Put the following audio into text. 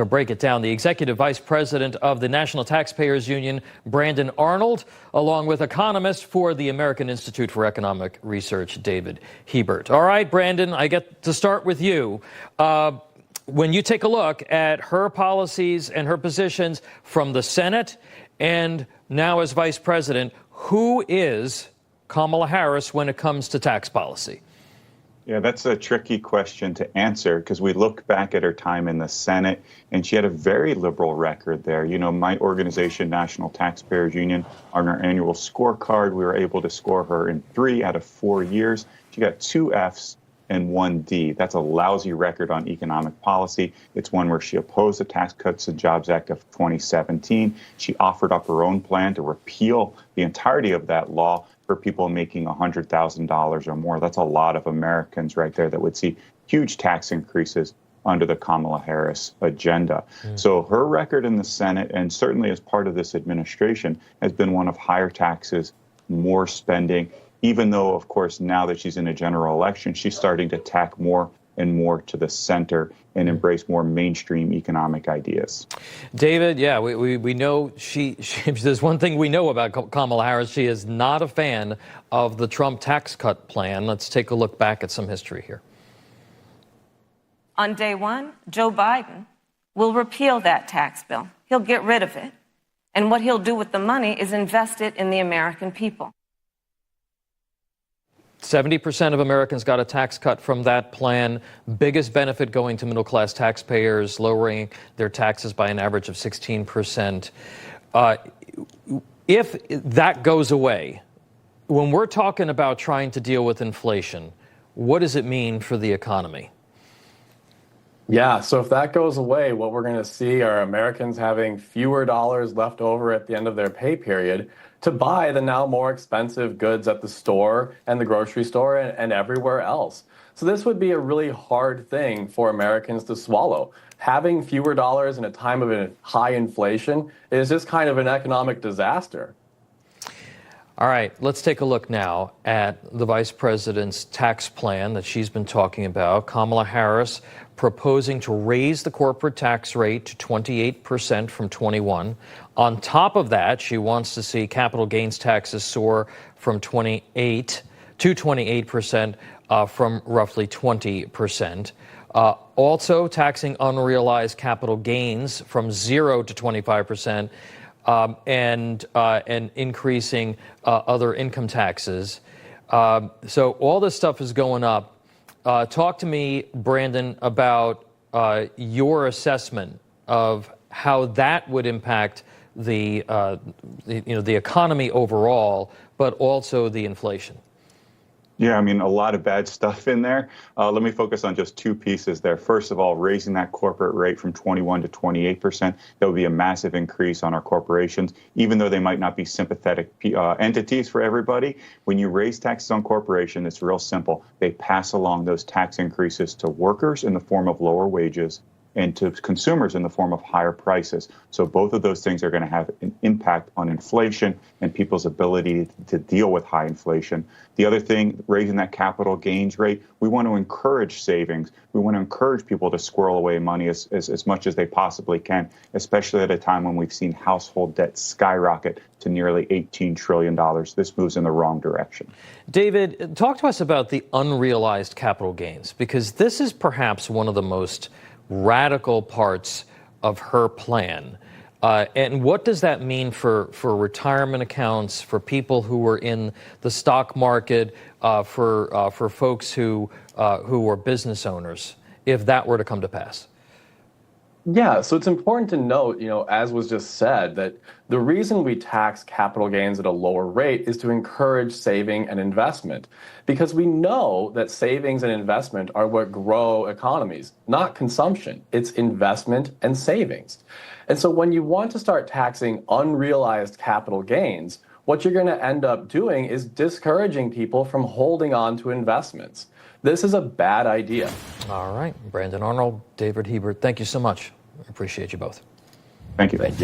To break it down, the Executive Vice President of the National Taxpayers Union, Brandon Arnold, along with economist for the American Institute for Economic Research, David Hebert. All right, Brandon, I get to start with you. When you take a look at her policies and her positions from the Senate and now as Vice President, who is Kamala Harris when it comes to tax policy? Yeah, that's a tricky question to answer because we look back at her time in the Senate and she had a very liberal record there. You know, my organization, National Taxpayers Union, on our annual scorecard, we were able to score her in 3 out of 4 years. She got 2 Fs and 1 D. That's a lousy record on economic policy. It's one where she opposed the Tax Cuts and Jobs Act of 2017. She offered up her own plan to repeal the entirety of that law for people making $100,000 or more. That's a lot of Americans right there that would see huge tax increases under the Kamala Harris agenda. So her record in the Senate, and certainly as part of this administration, has been one of higher taxes, more spending, even though, of course, now that she's in a general election, she's starting to tack more and more to the center and embrace more mainstream economic ideas. David, yeah, we know she there's one thing we know about Kamala Harris. She is not a fan of the Trump tax cut plan. Let's take a look back at some history here. On day one, Joe Biden will repeal that tax bill. He'll get rid of it. And what he'll do with the money is invest it in the American people. 70% of Americans got a tax cut from that plan. Biggest benefit going to middle-class taxpayers, lowering their taxes by an average of 16%. If that goes away, when we're talking about trying to deal with inflation, what does it mean for the economy? Yeah, so if that goes away, what we're going to see are Americans having fewer dollars left over at the end of their pay period to buy the now more expensive goods at the store and the grocery store and everywhere else. So this would be a really hard thing for Americans to swallow. Having fewer dollars in a time of high inflation is just kind of an economic disaster. All right, let's take a look now at the vice president's tax plan that she's been talking about. Kamala Harris proposing to raise the corporate tax rate to 28% from 21%. On top of that, she wants to see capital gains taxes soar from 28 to 28% from roughly 20%. Also taxing unrealized capital gains from 0 to 25%. And increasing other income taxes. So all this stuff is going up. Talk to me, Brandon, about your assessment of how that would impact the economy overall, but also the inflation. Yeah, I mean, a lot of bad stuff in there. Let me focus on just 2 pieces there. First of all, raising that corporate rate from 21 to 28%. That would be a massive increase on our corporations, even though they might not be sympathetic entities for everybody. When you raise taxes on corporations, it's real simple. They pass along those tax increases to workers in the form of lower wages and to consumers in the form of higher prices. So both of those things are going to have an impact on inflation and people's ability to deal with high inflation. The other thing, raising that capital gains rate, we want to encourage savings. We want to encourage people to squirrel away money as much as they possibly can, especially at a time when we've seen household debt skyrocket to nearly $18 trillion. This moves in the wrong direction. David, talk to us about the unrealized capital gains, because this is perhaps one of the most radical parts of her plan. And what does that mean for retirement accounts, for people who are in the stock market, for folks who are business owners, if that were to come to pass? Yeah, so it's important to note, as was just said, that the reason we tax capital gains at a lower rate is to encourage saving and investment, because we know that savings and investment are what grow economies, not consumption. It's investment and savings. And so when you want to start taxing unrealized capital gains, what you're going to end up doing is discouraging people from holding on to investments. This is a bad idea. All right. Brandon Arnold, David Hebert, thank you so much. I appreciate you both. Thank you. Thank you.